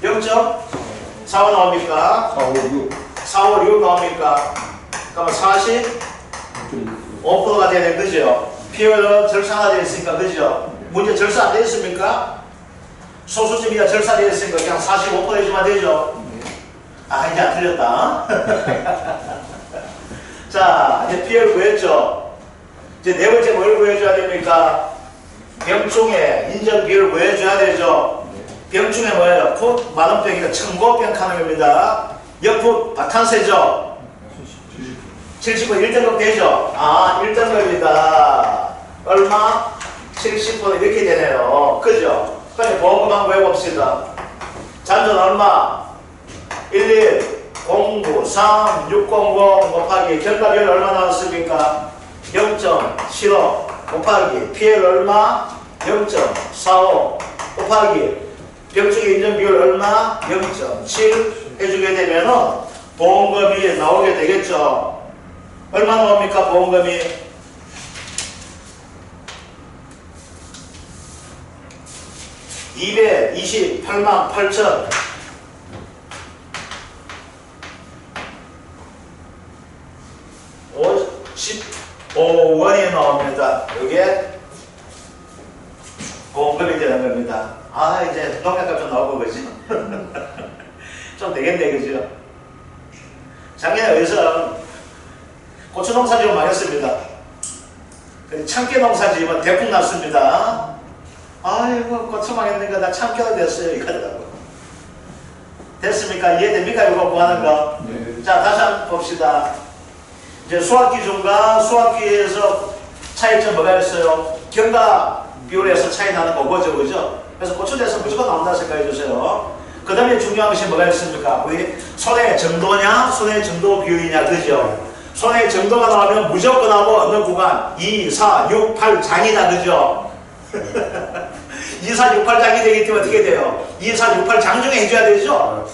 0.45 나옵니까? 4, 5, 6 나옵니까? 그러면 45%가 되는 거죠. 피율은 절상화되어 있으니까, 그죠? 문제 절사 안 되어 있습니까? 소수점이가 절사되어 있으니까 그냥 45% 해주면 되죠? 아, 이제 안 틀렸다. 자, 이제 피율 구했죠? 이제 네 번째 뭘 구해줘야 됩니까? 병충해 인정 비율 구해줘야 되죠? 병충해 뭐예요? 풋 만원병이니까 청고병 카놈입니다. 옆풋 바탄세죠? 70% 1등급 되죠? 아, 1등급이다. 얼마? 70% 이렇게 되네요. 그죠? 그럼 보험금 한번 해봅시다. 잔존 얼마? 11 09 3 600 곱하기 결과비율 얼마 나왔습니까? 0.75 곱하기 피해율 얼마? 0.45 곱하기 병충해 인정 비율 얼마? 0.7 해주게 되면은 보험금이 나오게 되겠죠. 얼마 나옵니까? 보험금이 228만 8천 55원이 나옵니다. 이게 나옵니다. 아, 이제 농약값 좀 나오고 그지? 좀 되겠네, 그죠? 작년에 의성 고추 농사 지금 망했습니다. 참깨 농사 지으면 대풍 났습니다. 아이고, 고추 망했는가, 나 참깨가 됐어요. 이러더라고. 됐습니까? 이해됩니까? 이거 뭐 하는 거? 네. 자, 다시 한번 봅시다. 이제 수확 기준과 수확기에서 차이점 뭐가 있어요? 경과 비율에서 차이 나는 거죠, 그죠? 그래서 고추대에서 무조건 나온다 생각해 주세요. 그 다음에 중요한 것이 뭐가 있습니까? 우리 손의 정도냐, 손의 정도 비율이냐, 그죠? 손의 정도가 나오면 무조건 하고 어느 구간 2, 4, 6, 8 장이다, 그죠? 2, 4, 6, 8장이 되기 때문에 어떻게 돼요? 2, 4, 6, 8장 중에 해줘야 되죠?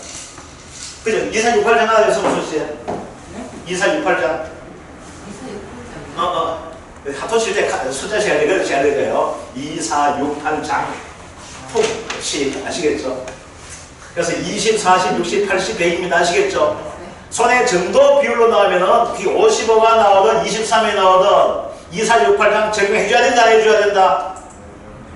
그죠? 2, 4, 6, 8장 하나 돼서 무슨 시에? 2, 4, 6, 8장. 하토 칠때 숫자 시간에 그렇게 해야 돼요. 2, 4, 6, 8장. 푹, 아시겠죠? 그래서 20, 40, 60, 80, 100입니다. 아시겠죠? 손의 정도 비율로 나오면은 55가 나오든 23이 나오든 2, 4, 6, 8장 적용해줘야 된다, 안 해줘야 된다?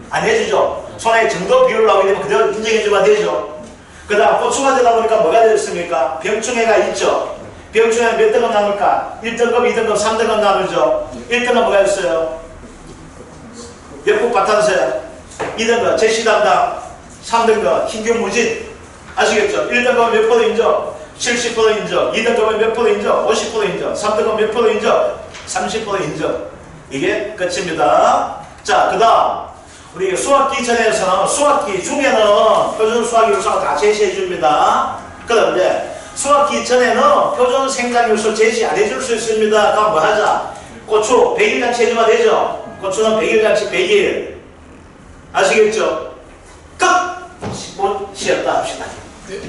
안 해주죠. 손의 정도 비율로 나오게 되면 그대로 인정해주면 되죠. 그 다음 고추가 되다 보니까 뭐가 되었습니까? 병충해가 있죠. 병충해는 몇 등급 나눌까? 1등급, 2등급, 3등급 나누죠. 1등급 뭐가 있어요? 역국 바탄세. 2등급 제시 담당. 3등급 흰균무진. 아시겠죠? 1등급은 몇 프로 인정? 70% 인정. 2등급은 몇 프로 인정? 50% 인정. 3등급 몇 프로 인정? 30% 인정. 이게 끝입니다. 자, 그 다음 우리 수학기 전에서는 수학기 중에는 표준 수학기 요소가 다 제시해 줍니다. 그런데 수학기 전에는 표준 생장 요소 제시 안 해줄 수 있습니다. 그럼 뭐 하자? 고추 100일 장치 해주면 되죠? 고추는 100일 장치 100일. 아시겠죠? 끝! 10분 쉬었다 합시다. 네.